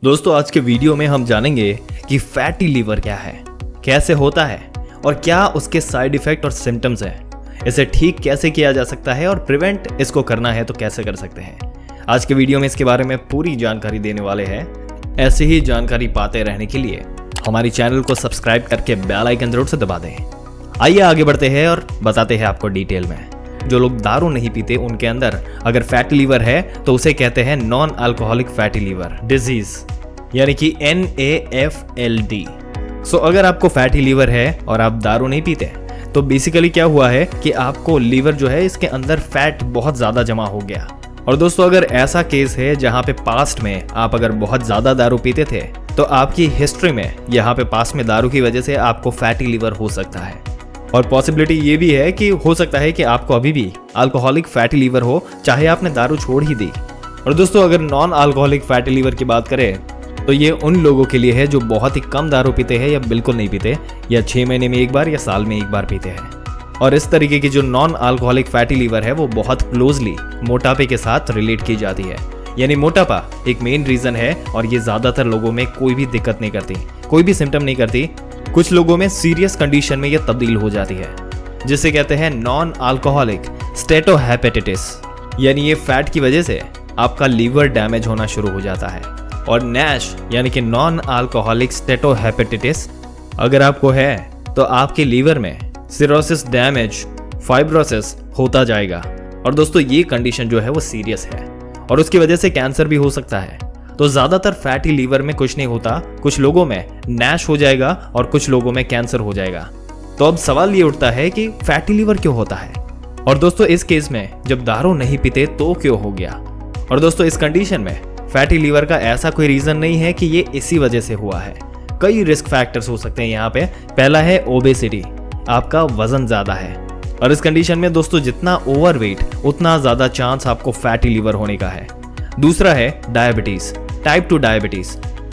दोस्तों आज के वीडियो में हम जानेंगे कि फैटी लीवर क्या है, कैसे होता है और क्या उसके साइड इफेक्ट और सिम्टम्स हैं। इसे ठीक कैसे किया जा सकता है और प्रिवेंट इसको करना है तो कैसे कर सकते हैं। आज के वीडियो में इसके बारे में पूरी जानकारी देने वाले हैं। ऐसी ही जानकारी पाते रहने के लिए हमारी चैनल को सब्सक्राइब करके बेल आइकन जरूर से दबा दें। आइए आगे बढ़ते हैं और बताते हैं आपको डिटेल में। जो लोग दारू नहीं पीते उनके अंदर अगर फैटी लीवर है तो उसे कहते हैं non alcoholic fatty liver disease, यानी कि NAFLD। सो अगर आपको फैटी लीवर है और आप दारू नहीं पीते तो बेसिकली क्या हुआ है कि आपको लीवर जो है इसके अंदर फैट बहुत ज्यादा जमा हो गया। और दोस्तों अगर ऐसा केस है जहां पे पास्ट में आप अगर बहुत ज्यादा दारू पीते थे तो आपकी हिस्ट्री में यहाँ पे पास्ट में दारू की वजह से आपको फैटी लीवर हो सकता है। और पॉसिबिलिटी ये भी है कि हो सकता है कि आपको अभी भी अल्कोहलिक फैटी लीवर हो, चाहे आपने दारू छोड़ ही दी। और दोस्तों अगर नॉन अल्कोहलिक फैटी लीवर की बात करें तो ये उन लोगों के लिए है जो बहुत ही कम दारू पीते हैं या बिल्कुल नहीं पीते, या 6 महीने में एक बार या साल में एक बार पीते हैं। और इस तरीके की जो नॉन अल्कोहलिक फैटी लीवर है वो बहुत क्लोजली मोटापे के साथ रिलेट की जाती है। यानी मोटापा एक मेन रीजन है और ये ज्यादातर लोगों में कोई भी दिक्कत नहीं करती, कोई भी सिम्टम नहीं करती। कुछ लोगों में सीरियस कंडीशन में ये तब्दील हो जाती है जिसे कहते हैं नॉन अल्कोहलिक स्टेटोहेपेटाइटिस। यानी ये फैट की वजह से आपका लीवर डैमेज होना शुरू हो जाता है। और नैश यानी कि नॉन अल्कोहलिक स्टेटोहेपेटाइटिस अगर आपको है तो आपके लीवर में सिरोसिस डैमेज, फाइब्रोसिस होता जाएगा। और दोस्तों ये कंडीशन जो है वो सीरियस है और उसकी वजह से कैंसर भी हो सकता है। तो ज्यादातर फैटी लीवर में कुछ नहीं होता, कुछ लोगों में नैश हो जाएगा और कुछ लोगों में कैंसर हो जाएगा। तो अब सवाल ये उठता है कि फैटी लीवर क्यों होता है, और दोस्तों इस केस में जब दारू नहीं पीते तो क्यों हो गया। और दोस्तों इस कंडीशन में फैटी लीवर का ऐसा कोई रीजन नहीं है कि ये इसी वजह से हुआ है। कई रिस्क फैक्टर्स हो सकते हैं यहाँ पे। पहला है ओबेसिटी, आपका वजन ज्यादा है। और इस कंडीशन में दोस्तों जितना ओवरवेट उतना ज्यादा चांस आपको फैटी लीवर होने का है। दूसरा है डायबिटीज, टाइप 2 डायबिटीज।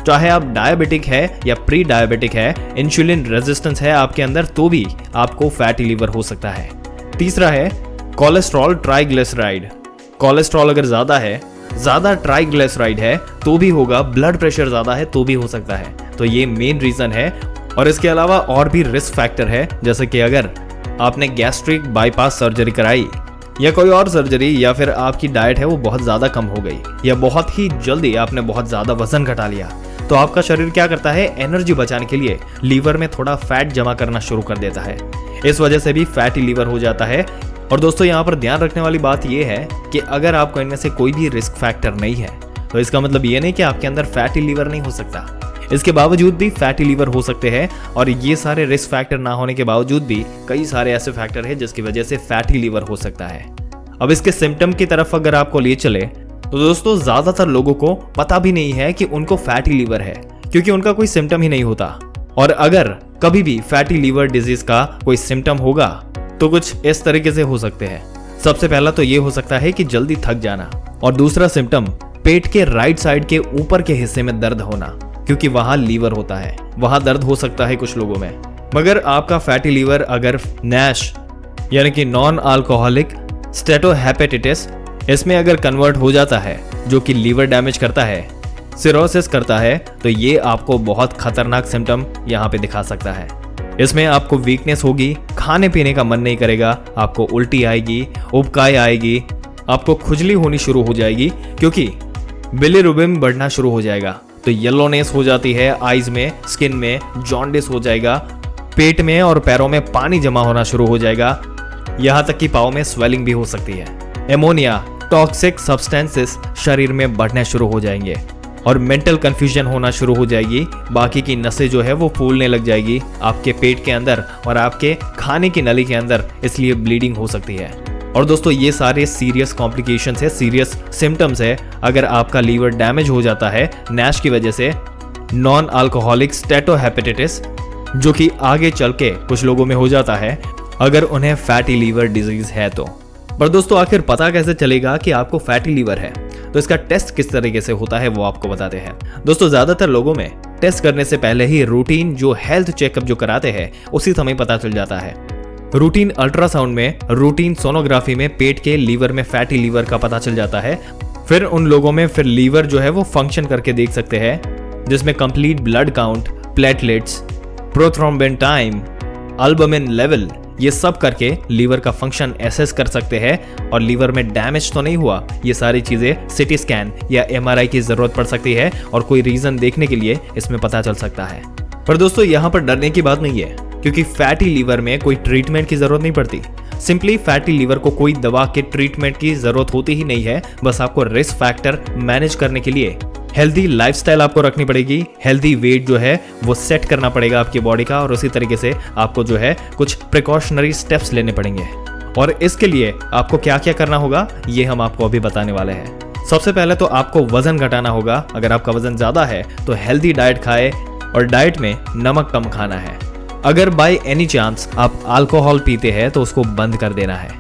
चाहे आप डायबिटिक है या प्री डायबिटिक है, इंसुलिन रेजिस्टेंस है आपके अंदर तो भी आपको फैटी लीवर हो सकता है। तीसरा है कोलेस्ट्रॉल ट्राइग्लिसराइड। कोलेस्ट्रॉल अगर ज्यादा है, ज्यादा ट्राइग्लिसराइड है तो भी होगा, ब्लड प्रेशर ज्यादा है तो भी हो सकता है। तो ये मेन रीजन है। और इसके अलावा और भी रिस्क फैक्टर है, जैसे कि अगर आपने गैस्ट्रिक बाईपास सर्जरी कराई या कोई और सर्जरी, या फिर आपकी डाइट है वो बहुत ज्यादा कम हो गई, या बहुत ही जल्दी आपने बहुत ज्यादा वजन घटा लिया, तो आपका शरीर क्या करता है, एनर्जी बचाने के लिए लीवर में थोड़ा फैट जमा करना शुरू कर देता है। इस वजह से भी फैटी लीवर हो जाता है। और दोस्तों यहाँ पर ध्यान रखने वाली बात यह है कि अगर आपको इनमें से कोई भी रिस्क फैक्टर नहीं है तो इसका मतलब ये नहीं कि आपके अंदर फैटी लीवर नहीं हो सकता। इसके बावजूद भी फैटी लीवर हो सकते हैं। और ये सारे रिस्क फैक्टर ना होने के बावजूद भी कई सारे ऐसे फैक्टर हैं जिसकी वजह से फैटी लीवर हो सकता है। अब इसके सिम्टम की तरफ अगर आपको लिए चले तो दोस्तों ज्यादातर लोगों को पता भी नहीं है कि उनको फैटी लीवर है, क्योंकि उनका कोई सिम्टम ही नहीं होता। और अगर कभी भी फैटी लीवर डिजीज का कोई सिम्टम होगा तो कुछ इस तरीके से हो सकते हैं। सबसे पहला तो ये हो सकता है कि जल्दी थक जाना, और दूसरा सिम्टम पेट के राइट साइड के ऊपर के हिस्से में दर्द होना, क्योंकि वहां लीवर होता है, वहां दर्द हो सकता है कुछ लोगों में। मगर आपका फैटी लीवर अगर नैश यानी कि नॉन अल्कोहलिक स्टेटोहेपेटाइटिस इसमें अगर कन्वर्ट हो जाता है, जो कि लीवर डैमेज करता है, सिरोसिस करता है, तो ये आपको बहुत खतरनाक सिम्टम यहाँ पे दिखा सकता है। इसमें आपको वीकनेस होगी, खाने पीने का मन नहीं करेगा, आपको उल्टी आएगी, उबकाई आएगी, आपको खुजली होनी शुरू हो जाएगी, क्योंकि बिलिरुबिन बढ़ना शुरू हो जाएगा। तो येलोनेस हो जाती है आईज में, स्किन में, जॉन्डिस हो जाएगा, पेट में और पैरों में पानी जमा होना शुरू हो जाएगा, यहाँ तक कि पाँव में स्वेलिंग भी हो सकती है। एमोनिया, टॉक्सिक सब्सटेंसेस शरीर में बढ़ने शुरू हो जाएंगे और मेंटल कंफ्यूजन होना शुरू हो जाएगी। बाकी की नसें जो है वो फूलने लग जाएगी आपके पेट के अंदर और आपके खाने की नली के अंदर, इसलिए ब्लीडिंग हो सकती है। और दोस्तों ये सारे सीरियस कॉम्प्लिकेशंस है, सीरियस सिम्टम्स है अगर आपका लीवर डैमेज हो जाता है नैश की वजह से, नॉन अल्कोहलिक स्टेटोहेपेटाइटिस, जो कि आगे चल के कुछ लोगों में हो जाता है अगर उन्हें फैटी लीवर डिजीज है तो। पर दोस्तों आखिर पता कैसे चलेगा कि आपको फैटी लीवर है, तो इसका टेस्ट किस तरीके से होता है वो आपको बताते हैं। दोस्तों ज्यादातर लोगों में टेस्ट करने से पहले ही रूटीन जो हेल्थ चेकअप जो कराते हैं उसी समय पता चल जाता है। रूटीन अल्ट्रासाउंड में, रूटीन सोनोग्राफी में पेट के लीवर में फैटी लीवर का पता चल जाता है। फिर उन लोगों में फिर लीवर जो है वो फंक्शन करके देख सकते हैं जिसमें complete blood count, platelets, prothrombin time, albumin level, ये सब करके लीवर का फंक्शन एसेस कर सकते हैं और लीवर में डैमेज तो नहीं हुआ, ये सारी चीजें सिटी स्कैन या एमआरआई की जरूरत पड़ सकती है और कोई रीजन देखने के लिए इसमें पता चल सकता है। पर दोस्तों यहाँ पर डरने की बात नहीं है, क्योंकि फैटी लीवर में कोई ट्रीटमेंट की जरूरत नहीं पड़ती। सिंपली फैटी लीवर को कोई दवा के ट्रीटमेंट की जरूरत होती ही नहीं है, बस आपको रिस्क फैक्टर मैनेज करने के लिए हेल्दी लाइफस्टाइल आपको रखनी पड़ेगी, हेल्दी वेट जो है वो सेट करना पड़ेगा आपकी बॉडी का, और उसी तरीके से आपको जो है कुछ प्रिकॉशनरी स्टेप्स लेने पड़ेंगे। और इसके लिए आपको क्या क्या करना होगा ये हम आपको अभी बताने वाले हैं। सबसे पहले तो आपको वजन घटाना होगा। अगर आपका वजन ज्यादा है तो हेल्दी डाइट खाए और डाइट में नमक कम खाना है। अगर बाय एनी चांस आप अल्कोहल पीते हैं तो उसको बंद कर देना है।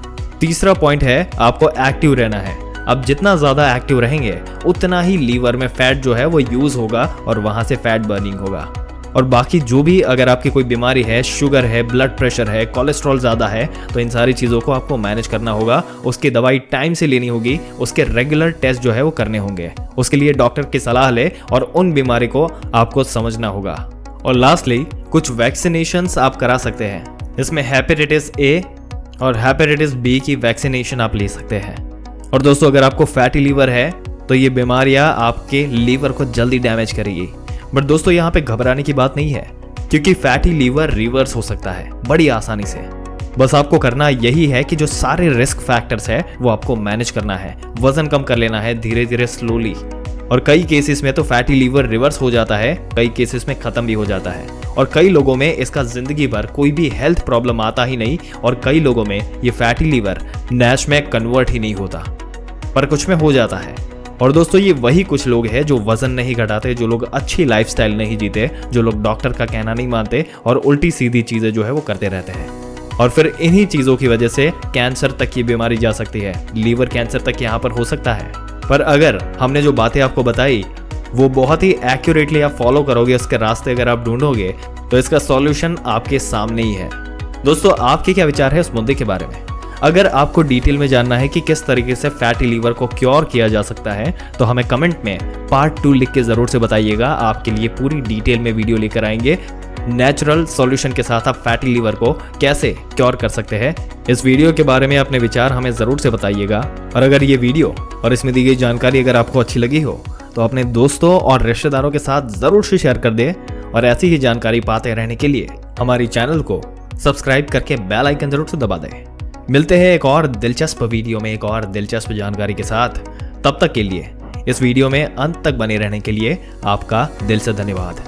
तीसरा पॉइंट है आपको एक्टिव रहना है। अब जितना ज्यादा एक्टिव रहेंगे उतना ही लीवर में फैट जो है वो यूज होगा और वहां से फैट बर्निंग होगा। और बाकी जो भी अगर आपकी कोई बीमारी है, शुगर है, ब्लड प्रेशर है, कोलेस्ट्रॉल ज्यादा है, तो इन सारी चीजों को आपको मैनेज करना होगा। उसकी दवाई टाइम से लेनी होगी, उसके रेगुलर टेस्ट जो है वो करने होंगे। उसके लिए डॉक्टर की सलाह ले और उन बीमारी को आपको समझना होगा। और लास्टली कुछ वैक्सीनेशंस आप करा सकते हैं। इसमें हेपेटाइटिस ए और हेपेटाइटिस बी की वैक्सीनेशन आप ले सकते हैं। और दोस्तों अगर आपको फैटी लीवर है तो ये बीमारियां आपके लीवर को जल्दी डैमेज करेगी। बट दोस्तों यहाँ पे घबराने की बात नहीं है, क्योंकि फैटी लीवर रिवर्स हो सकता है बड़ी आसानी से। बस आपको करना यही है कि जो सारे रिस्क फैक्टर्स है वो आपको मैनेज करना है, वजन कम कर लेना है धीरे धीरे स्लोली। और कई केसेस में तो फैटी लीवर रिवर्स हो जाता है, कई केसेस में खत्म भी हो जाता है, और कई लोगों में इसका जिंदगी भर कोई भी हेल्थ प्रॉब्लम आता ही नहीं, और कई लोगों में ये फैटी लीवर नैश में कन्वर्ट ही नहीं होता, पर कुछ में हो जाता है। और दोस्तों ये वही कुछ लोग हैं जो वजन नहीं घटाते, जो लोग अच्छी लाइफस्टाइल नहीं जीते, जो लोग डॉक्टर का कहना नहीं मानते और उल्टी सीधी चीजें जो है वो करते रहते हैं। और फिर इन्हीं चीजों की वजह से कैंसर तक की बीमारी जा सकती है, लीवर कैंसर तक यहाँ पर हो सकता है। पर अगर हमने जो बातें आपको बताई वो बहुत ही एक्यूरेटली आप फॉलो करोगे, उसके रास्ते अगर आप ढूंढोगे, तो इसका सॉल्यूशन आपके सामने ही है। दोस्तों आपके क्या विचार है उस मुद्दे के बारे में? अगर आपको डिटेल में जानना है कि किस तरीके से फैटी लीवर को क्योर किया जा सकता है, तो हमें कमेंट में पार्ट 2 लिख के जरूर से बताइएगा। आपके लिए पूरी डिटेल में वीडियो लेकर आएंगे, नेचुरल सॉल्यूशन के साथ आप फैटी लीवर को कैसे क्योर कर सकते हैं। इस वीडियो के बारे में अपने विचार हमें जरूर से बताइएगा। और अगर ये वीडियो और इसमें दी गई जानकारी अगर आपको अच्छी लगी हो तो अपने दोस्तों और रिश्तेदारों के साथ जरूर से शेयर कर दें। और ऐसी ही जानकारी पाते रहने के लिए हमारी चैनल को सब्सक्राइब करके बेल आइकन जरूर से दबा दें। मिलते हैं एक और दिलचस्प वीडियो में एक और दिलचस्प जानकारी के साथ। तब तक के लिए इस वीडियो में अंत तक बने रहने के लिए आपका दिल से धन्यवाद।